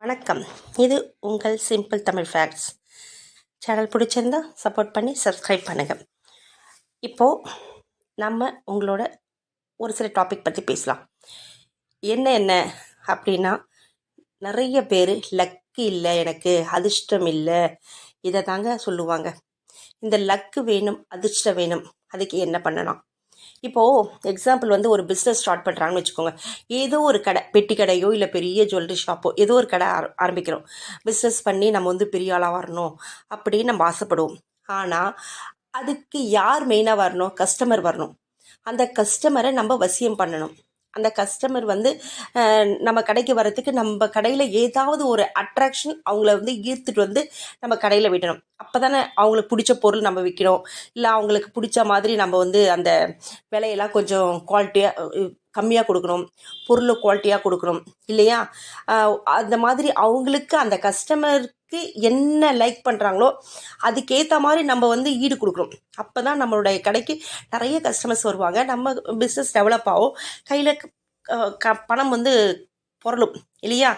வணக்கம். இது உங்கள் சிம்பிள் தமிழ் ஃபேக்ட்ஸ் சேனல். பிடிச்சிருந்தா சப்போர்ட் பண்ணி சப்ஸ்கிரைப் பண்ணுங்கள். இப்போது நம்ம உங்களோட ஒரு சில டாபிக் பற்றி பேசலாம். என்ன அப்படின்னா, நிறைய பேர் லக்கு இல்லை, எனக்கு அதிர்ஷ்டம் இல்லை, இதை தாங்க சொல்லுவாங்க. இந்த லக்கு வேணும், அதிர்ஷ்டம் வேணும், அதுக்கு என்ன பண்ணலாம்? இப்போது எக்ஸாம்பிள் ஒரு பிஸ்னஸ் ஸ்டார்ட் பண்ணுறாங்கன்னு வச்சுக்கோங்க. ஏதோ ஒரு கடை, பெட்டி கடையோ இல்லை பெரிய ஜுவல்லரி ஷாப்போ, ஏதோ ஒரு கடை ஆரம்பிக்கிறோம். பிஸ்னஸ் பண்ணி நம்ம பெரிய ஆளாக வரணும் அப்படின்னு நம்ம ஆசைப்படுவோம். ஆனால் அதுக்கு யார் மெயினாக வரணும்? கஸ்டமர் வரணும். அந்த கஸ்டமரை நம்ம வசியம் பண்ணணும். அந்த கஸ்டமர் நம்ம கடைக்கு வரத்துக்கு நம்ம கடையில் ஏதாவது ஒரு அட்ராக்ஷன் அவங்கள ஈர்த்துட்டு நம்ம கடையில் விடணும். அப்போ தானே அவங்களுக்கு பிடிச்ச பொருள் நம்ம விற்கிறோம். இல்லை அவங்களுக்கு பிடிச்ச மாதிரி நம்ம அந்த விலையெல்லாம் கொஞ்சம் குவாலிட்டியாக கம்மியாக கொடுக்கணும், பொருள் குவாலிட்டியாக கொடுக்கணும் இல்லையா? அந்த மாதிரி அவங்களுக்கு, அந்த கஸ்டமருக்கு என்ன லைக் பண்ணுறாங்களோ அதுக்கேற்ற மாதிரி நம்ம ஈடு கொடுக்கணும். அப்போ தான் நம்மளுடைய கடைக்கு நிறைய கஸ்டமர்ஸ் வருவாங்க, நம்ம பிஸ்னஸ் டெவலப் ஆகும், கையில் பணம் பொருளும் இல்லையா?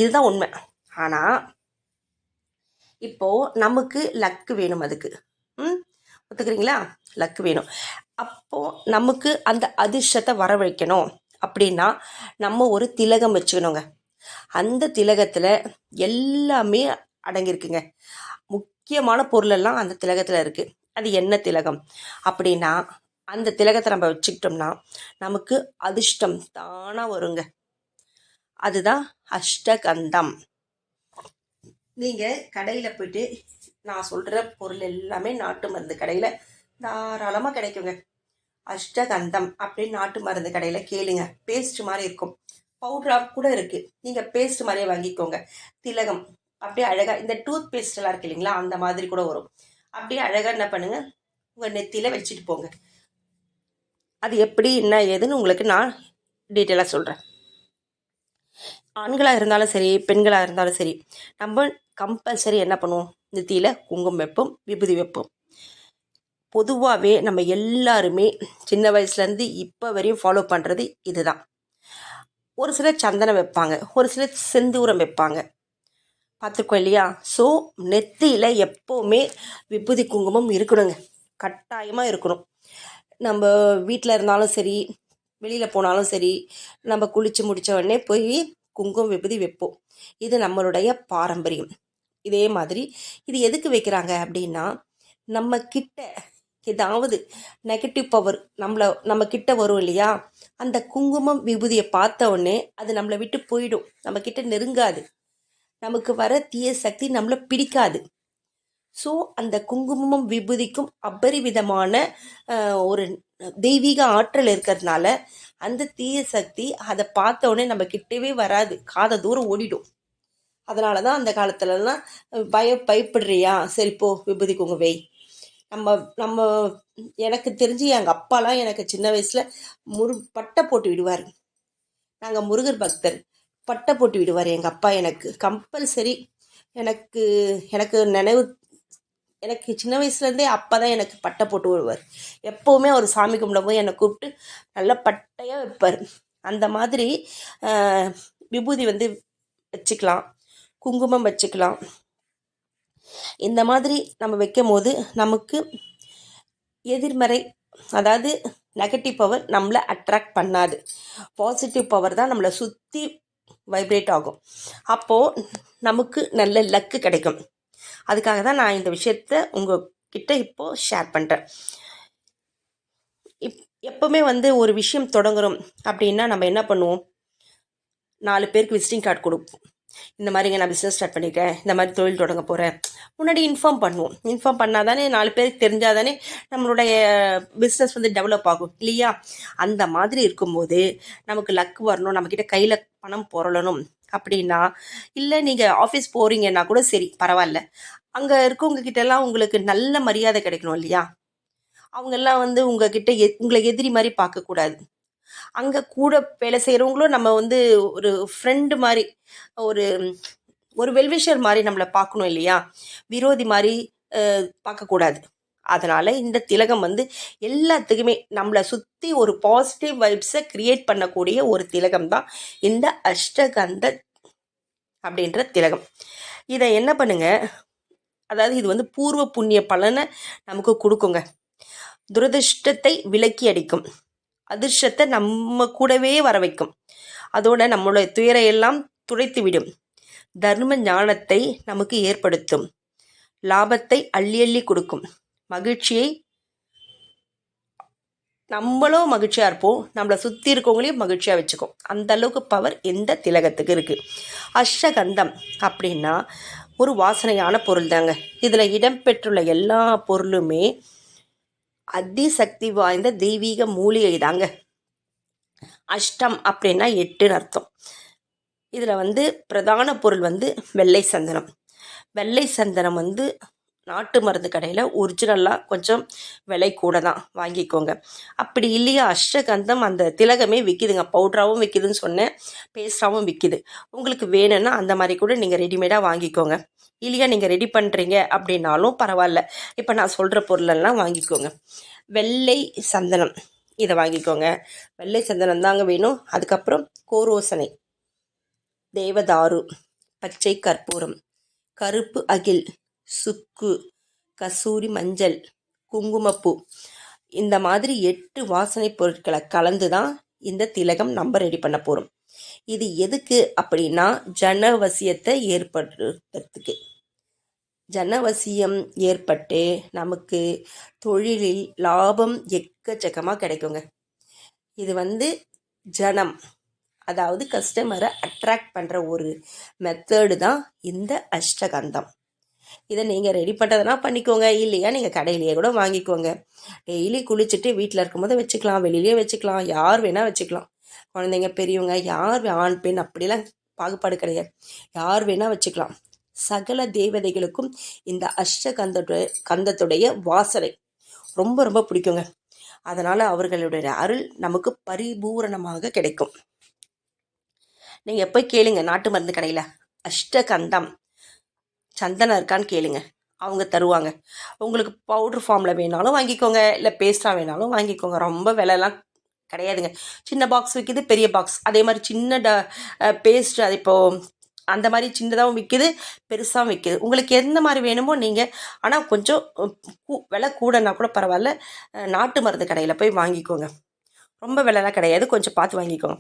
இதுதான் உண்மை. ஆனால் இப்போது நமக்கு லக்கு வேணும். அதுக்கு ஒத்துக்கிறீங்களா? லக்கு வேணும். அப்போது நமக்கு அந்த அதிர்ஷ்டத்தை வரவழைக்கணும் அப்படின்னா நம்ம ஒரு திலகம் வச்சுக்கணுங்க. அந்த திலகத்தில் எல்லாமே அடங்கியிருக்குங்க. முக்கியமான பொருளெல்லாம் அந்த திலகத்தில் இருக்குது. அது என்ன திலகம் அப்படின்னா, அந்த திலகத்தை நம்ம வச்சுக்கிட்டோம்னா நமக்கு அதிர்ஷ்டம் தானாக வருங்க. அதுதான் அஷ்டகந்தம். நீங்கள் கடையில் போய்ட்டு, நான் சொல்கிற பொருள் எல்லாமே நாட்டு மருந்து கடையில் தாராளமாக கிடைக்குங்க. அஷ்டகந்தம் அப்படின்னு நாட்டு மருந்து கடையில் கேளுங்க. பேஸ்ட் மாதிரி இருக்கும், பவுடராக கூட இருக்குது. நீங்கள் பேஸ்ட் மாதிரியே வாங்கிக்கோங்க. திலகம் அப்படியே அழகாக, இந்த டூத் பேஸ்ட் எல்லாம் இருக்கு இல்லைங்களா, அந்த மாதிரி கூட வரும். அப்படியே அழகாக என்ன பண்ணுங்க, உங்கள் நெத்தியில் வச்சுட்டு போங்க. அது எப்படி என்ன ஏதுன்னு உங்களுக்கு நான் டீட்டெயிலாக சொல்கிறேன். ஆண்களாக இருந்தாலும் சரி, பெண்களாக இருந்தாலும் சரி, நம்ம கம்பல்சரி என்ன பண்ணுவோம்? நெத்தியில் குங்குமம் வைப்போம், விபூதி வைப்போம். பொதுவாகவே நம்ம எல்லாருமே சின்ன வயசுலேருந்து இப்போ வரையும் ஃபாலோ பண்ணுறது இதுதான். ஒரு சிலர் சந்தனம் வைப்பாங்க, ஒரு சிலர் செந்தூரம் வைப்பாங்க, பார்த்துருக்கோம் இல்லையா? ஸோ நெத்தியில் எப்போவுமே விபூதி குங்குமம் இருக்கணுங்க, கட்டாயமாக இருக்கணும். நம்ம வீட்டில் இருந்தாலும் சரி, வெளியில் போனாலும் சரி, நம்ம குளித்து முடித்த உடனே போய் குங்குமம் விபூதி வைப்போம். இது நம்மளுடைய பாரம்பரியம். இதே மாதிரி இது எதுக்கு வைக்கிறாங்க அப்படின்னா, நம்ம கிட்ட ஏதாவது நெகட்டிவ் பவர் நம்ம கிட்ட வரும் இல்லையா? அந்த குங்குமம் விபூதியை பார்த்த உடனே அது நம்மளை விட்டு போயிடும், நம்ம கிட்ட நெருங்காது, நமக்கு வர தீய சக்தி நம்மளை பிடிக்காது. ஸோ அந்த குங்குமமும் விபூதிக்கும் அபரிவிதமான ஒரு தெய்வீக ஆற்றல் இருக்கிறதுனால அந்த தீய சக்தி அதை பார்த்த உடனே நம்ம கிட்டவே வராது, காத தூரம் ஓடிடும். அதனால தான் அந்த காலத்துலலாம் பயப்படுறியா, சரி போ விபூதி குங்குவை. நம்ம எனக்கு தெரிஞ்சு எங்கள் அப்பாலாம் எனக்கு சின்ன வயசில் பட்டை போட்டு விடுவார். நாங்கள் முருகர் பக்தர். பட்டை போட்டு விடுவார் எங்கள் அப்பா. எனக்கு கம்பல்சரி, எனக்கு நினைவு, எனக்கு சின்ன வயசுலேருந்தே அப்பா தான் எனக்கு பட்டை போட்டு விடுவார். எப்போவுமே அவர் சாமி கும்பிடும்போது என்னை கூப்பிட்டு நல்லா பட்டையாக வைப்பார். அந்த மாதிரி விபூதி வச்சுக்கலாம், குங்குமம் வச்சுக்கலாம். இந்த மாதிரி நம்ம வைக்கும் போது நமக்கு எதிர்மறை, அதாவது நெகட்டிவ் பவர் நம்மளை அட்ராக்ட் பண்ணாது. பாசிட்டிவ் பவர் தான் நம்மளை சுற்றி வைப்ரேட் ஆகும். அப்போது நமக்கு நல்ல லக்கு கிடைக்கும். அதுக்காக தான் நான் இந்த விஷயத்த உங்ககிட்ட இப்போது ஷேர் பண்ணுறேன். எப்போவுமே ஒரு விஷயம் தொடங்குறோம் அப்படின்னா நம்ம என்ன பண்ணுவோம்? 4 பேருக்கு விசிட்டிங் கார்டு கொடுப்போம். இந்த மாதிரிங்க நான் பிஸ்னஸ் ஸ்டார்ட் பண்ணிட்டேன், இந்த மாதிரி தொழில் தொடங்க போகிறேன், முன்னாடி இன்ஃபார்ம் பண்ணுவோம். இன்ஃபார்ம் பண்ணால் தானே 4 பேருக்கு தெரிஞ்சால் தானே நம்மளுடைய பிஸ்னஸ் டெவலப் ஆகும் இல்லையா? அந்த மாதிரி இருக்கும்போது நமக்கு லக்கு வரணும், நம்மக்கிட்ட கையில் பணம் பொருளணும் அப்படின்னா, இல்லை நீங்கள் ஆஃபீஸ் போகிறீங்கன்னா கூட சரி பரவாயில்ல, அங்கே இருக்கவங்க கிட்டலாம் உங்களுக்கு நல்ல மரியாதை கிடைக்கணும் இல்லையா? அவங்கெல்லாம் உங்ககிட்ட உங்களை எதிரி மாதிரி பார்க்கக்கூடாது. அங்கே கூட வேலை செய்கிறவங்களும் நம்ம ஒரு ஃப்ரெண்டு மாதிரி, ஒரு ஒரு வெல்விஷர் மாதிரி நம்மளை பார்க்கணும் இல்லையா? விரோதி மாதிரி பார்க்கக்கூடாது. அதனால் இந்த திலகம் எல்லாத்துக்குமே நம்மளை சுற்றி ஒரு பாசிட்டிவ் வைப்ஸை க்ரியேட் பண்ணக்கூடிய ஒரு திலகம் தான் இந்த அஷ்டகந்த அப்படின்ற திலகம். இதை என்ன பண்ணுங்க, அதாவது இது வந்து பூர்வ புண்ணிய பலனை நமக்கு கொடுக்குங்க. துரதிர்ஷ்டத்தை விலக்கி அடிக்கும், அதிர்ஷ்டத்தை நம்ம கூடவே வர வைக்கும், அதோட நம்மளுடைய துயரையெல்லாம் துடைத்து விடும், தர்ம ஞானத்தை நமக்கு ஏற்படுத்தும், லாபத்தை அள்ளி அள்ளி கொடுக்கும், மகிழ்ச்சியை நம்மளும் மகிழ்ச்சியாக இருப்போம், நம்மளை சுற்றி இருக்கவங்களையும் மகிழ்ச்சியாக வச்சுக்கும். அந்த அளவுக்கு பவர் இந்த திலகத்துக்கு இருக்குது. அஷ்டகந்தம் அப்படின்னா ஒரு வாசனையான பொருள் தாங்க. இதில் இடம்பெற்றுள்ள எல்லா பொருளுமே அதிசக்தி வாய்ந்த தெய்வீக மூலிகை தாங்க. அஷ்டம் அப்படின்னா 8ன்னு அர்த்தம். இதில் வந்து பிரதான பொருள் வந்து வெள்ளை சந்தனம். வெள்ளை சந்தனம் வந்து நாட்டு மருந்து கடையில் ஒரிஜினலாக கொஞ்சம் விலை கூட தான், வாங்கிக்கோங்க. அப்படி இல்லையா அஷ்டகந்தம் அந்த திலகமே விற்கிதுங்க, பவுட்ராகவும் விற்கிதுன்னு சொன்னேன், பேஸ்டாகவும் விற்கிது. உங்களுக்கு வேணும்னா அந்த மாதிரி கூட நீங்கள் ரெடிமேடாக வாங்கிக்கோங்க. இல்லையா நீங்கள் ரெடி பண்ணுறீங்க அப்படின்னாலும் பரவாயில்ல, இப்போ நான் சொல்கிற பொருளெல்லாம் வாங்கிக்கோங்க. வெள்ளை சந்தனம் இதை வாங்கிக்கோங்க. வெள்ளை சந்தனம் தாங்க வேணும். அதுக்கப்புறம் கோரோசனை, தேவதாரு, பச்சை கற்பூரம், கருப்பு அகில், சுக்கு, கசூரி மஞ்சள், குங்குமப்பூ, இந்த மாதிரி 8 வாசனை பொருட்களை கலந்து தான் இந்த திலகம் நம்ம ரெடி பண்ண போகிறோம். இது எதுக்கு அப்படின்னா ஜனவசியத்தை ஏற்படுத்துறதுக்கு. ஜனவசியம் ஏற்பட்டு நமக்கு தொழிலில் லாபம் எக்கச்சக்கமாக கிடைக்குங்க. இது வந்து ஜனம், அதாவது கஸ்டமரை அட்ராக்ட் பண்ணுற ஒரு மெத்தடு தான் இந்த அஷ்டகந்தம். இதை நீங்கள் ரெடி பண்ணுறதுனா பண்ணிக்கோங்க, இல்லையா நீங்கள் கடையிலேயே கூட வாங்கிக்கோங்க. டெய்லி குளிச்சுட்டு வீட்டில் இருக்கும்போது வச்சுக்கலாம், வெளியிலேயே வச்சுக்கலாம், யார் வேணால் வச்சுக்கலாம். குழந்தைங்க பெரியவங்க யார், ஆண் பெண் அப்படிலாம் பாகுபாடு கிடையாது, யார் வேணால் வச்சுக்கலாம். சகல தேவதைகளுக்கும் இந்த கந்தத்துடைய வாசனை ரொம்ப ரொம்ப பிடிக்குங்க. அதனால் அவர்களுடைய அருள் நமக்கு பரிபூரணமாக கிடைக்கும். நீங்கள் போய் கேளுங்க நாட்டு மருந்து கடையில் அஷ்டகந்தம் சந்தனம் இருக்கான்னு கேளுங்க, அவங்க தருவாங்க. உங்களுக்கு பவுட்ரு ஃபார்மில் வேணாலும் வாங்கிக்கோங்க, இல்லை பேஸ்டாக வேணாலும் வாங்கிக்கோங்க. ரொம்ப விலைலாம் கிடையாதுங்க. சின்ன பாக்ஸ் விற்கிது, பெரிய பாக்ஸ், அதே மாதிரி சின்ன பேஸ்ட், அது இப்போது அந்த மாதிரி சின்னதாகவும் விற்கிது, பெருசாகவும் விற்கிது. உங்களுக்கு எந்த மாதிரி வேணுமோ நீங்கள், ஆனால் கொஞ்சம் விலை கூடனா கூட பரவாயில்ல, நாட்டு மருந்து கடையில் போய் வாங்கிக்கோங்க. ரொம்ப விலைலாம் கிடையாது, கொஞ்சம் பார்த்து வாங்கிக்கோங்க.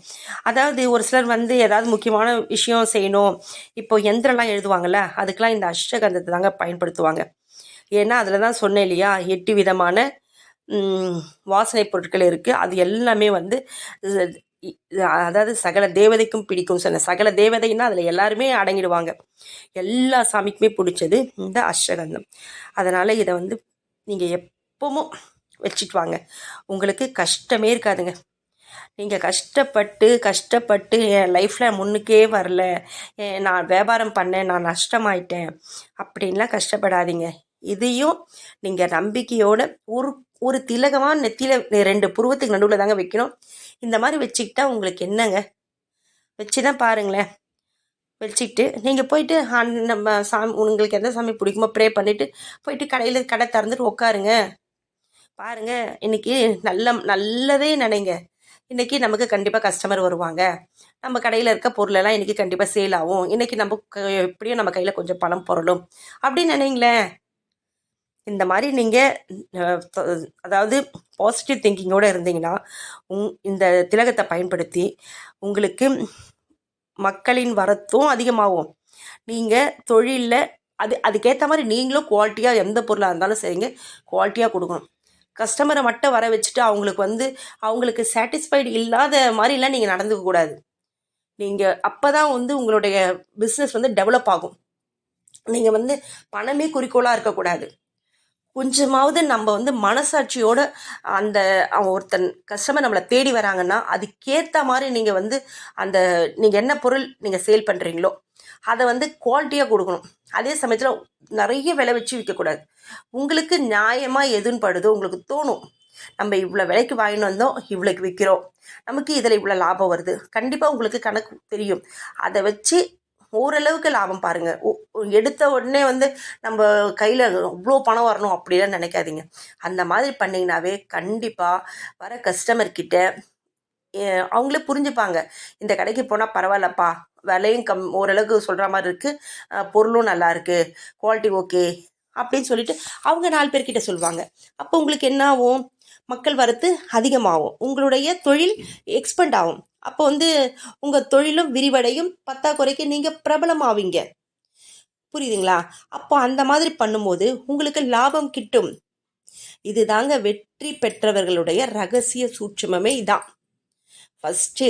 அதாவது ஒரு சிலர் வந்து ஏதாவது முக்கியமான விஷயம் செய்யணும், இப்போ எந்திரம்லாம் எழுதுவாங்கள்ல, அதுக்கெலாம் இந்த அஷ்டகந்தத்தை தாங்க பயன்படுத்துவாங்க. ஏன்னா அதில் தான் சொன்னேன் இல்லையா, 8 விதமான வாசனை பொருட்கள் இருக்குது. அது எல்லாமே வந்து அதாவது சகல தேவதைக்கும் பிடிக்கும் சொன்னேன். சகல தேவதைன்னா அதில் எல்லாருமே அடங்கிடுவாங்க. எல்லா சாமிக்குமே பிடிச்சது இந்த அஷ்டகந்தம். அதனால் இதை வந்து நீங்கள் எப்பவும் வச்சுட்டு வாங்க, உங்களுக்கு கஷ்டமே இருக்காதுங்க. நீங்கள் கஷ்டப்பட்டு என் லைஃப்பில் முன்னுக்கே வரல, நான் வியாபாரம் பண்ணேன், நான் நஷ்டமாயிட்டேன் அப்படின்லாம் கஷ்டப்படாதீங்க. இதையும் நீங்கள் நம்பிக்கையோட ஒரு ஒரு திலகமாக நெத்தியில் 2 புருவத்துக்கு நடுவில் தாங்க வைக்கணும். இந்த மாதிரி வச்சுக்கிட்டா உங்களுக்கு என்னங்க, வச்சு தான் பாருங்களேன். வச்சுக்கிட்டு நீங்கள் போயிட்டு நம்ம சாமி, உங்களுக்கு எந்த சாமி பிடிக்குமோ ப்ரே பண்ணிவிட்டு போயிட்டு கடை திறந்துட்டு உட்காருங்க. பாருங்கள், இன்றைக்கி நல்லதே நினைங்க. இன்றைக்கி நமக்கு கண்டிப்பாக கஸ்டமர் வருவாங்க, நம்ம கடையில் இருக்க பொருளெல்லாம் இன்றைக்கி கண்டிப்பாக சேல் ஆகும், இன்றைக்கி நம்ம எப்படியும் நம்ம கையில் கொஞ்சம் பணம் பொருளும் அப்படின்னு நினைங்களேன். இந்த மாதிரி நீங்கள் அதாவது பாசிட்டிவ் திங்கிங்கோடு இருந்தீங்கன்னா இந்த திலகத்தை பயன்படுத்தி உங்களுக்கு மக்களின் வரத்தும் அதிகமாகும். நீங்கள் தொழிலில் அதுக்கேற்ற மாதிரி நீங்களும் குவாலிட்டியாக எந்த பொருளாக இருந்தாலும் சரிங்க, குவாலிட்டியாக கொடுக்கணும். கஸ்டமரை மட்டும் வர வச்சுட்டு அவங்களுக்கு சாட்டிஸ்ஃபைடு இல்லாத மாதிரிலாம் நீங்கள் நடந்துக்கக்கூடாது. நீங்கள் அப்போ தான் வந்து உங்களுடைய பிஸ்னஸ் வந்து டெவலப் ஆகும். நீங்கள் வந்து பணமே குறிக்கோளாக இருக்கக்கூடாது. கொஞ்சமாவது நம்ம வந்து மனசாட்சியோட அந்த ஒருத்தன் கஸ்டமர் நம்மளை தேடி வராங்கன்னா அதுக்கேற்ற மாதிரி நீங்கள் வந்து நீங்கள் என்ன பொருள் நீங்கள் சேல் பண்ணுறீங்களோ அதை வந்து குவாலிட்டியாக கொடுக்கணும். அதே சமயத்தில் நிறைய விலை வச்சு விற்கக்கூடாது. உங்களுக்கு நியாயமாக எதுன்னு படுதோ உங்களுக்கு தோணும், நம்ம இவ்வளோ விலைக்கு வாங்கிட்டு வந்தோம், இவ்வளோக்கு விற்கிறோம், நமக்கு இதில் இவ்வளோ லாபம் வருது, கண்டிப்பாக உங்களுக்கு கணக்கு தெரியும். அதை வச்சு ஓரளவுக்கு லாபம் பாருங்கள். எடுத்த உடனே வந்து நம்ம கையில் அவ்வளோ பணம் வரணும் அப்படிலாம் நினைக்காதீங்க. அந்த மாதிரி பண்ணிங்கனாவே கண்டிப்பாக வர கஸ்டமர்கிட்ட அவங்களே புரிஞ்சுப்பாங்க, இந்த கடைக்கு போனால் பரவாயில்லப்பா விலையும் ஓரளவுக்கு சொல்கிற மாதிரி இருக்குது, பொருளும் நல்லா இருக்குது, குவாலிட்டி ஓகே அப்படின்னு சொல்லிட்டு அவங்க 4 பேர்கிட்ட சொல்லுவாங்க. அப்போ உங்களுக்கு என்ன ஆகும்? மக்கள் வரத்து அதிகமாகும், உங்களுடைய தொழில் எக்ஸ்பெண்ட் ஆகும். அப்போ வந்து உங்கள் தொழிலும் விரிவடையும், பத்தாக்குறைக்கு நீங்கள் பிரபலமாவீங்க. புரியுதுங்களா? அப்போ அந்த மாதிரி பண்ணும்போது உங்களுக்கு லாபம் கிட்டும். இதுதாங்க வெற்றி பெற்றவர்களுடைய ரகசிய சூட்சுமமே இதான். ஃபஸ்ட்டு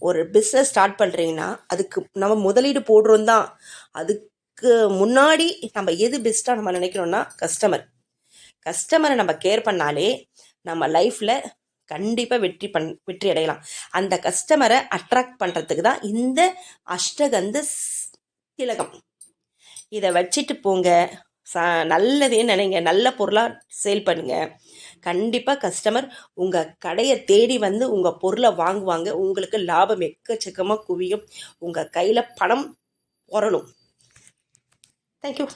ஒரு பிஸ்னஸ் ஸ்டார்ட் பண்ணுறீங்கன்னா அதுக்கு நம்ம முதலீடு போடுறோம் தான். அதுக்கு முன்னாடி நம்ம எது பெஸ்ட்டாக நம்ம நினைக்கிறோன்னா கஸ்டமரை நம்ம கேர் பண்ணாலே நம்ம லைஃப்பில் கண்டிப்பாக வெற்றி அடையலாம். அந்த கஸ்டமரை அட்ராக்ட் பண்ணுறதுக்கு தான் இந்த அஷ்டகந்த திலகம். இதை வச்சுட்டு போங்க, நல்லதே நினைங்க, நல்ல பொருளாக சேல் பண்ணுங்க. கண்டிப்பாக கஸ்டமர் உங்கள் கடையை தேடி வந்து உங்கள் பொருளை வாங்குவாங்க. உங்களுக்கு லாபம் எக்கச்சக்கமாக குவியும், உங்கள் கையில் பணம் புரளும். தேங்க்யூ.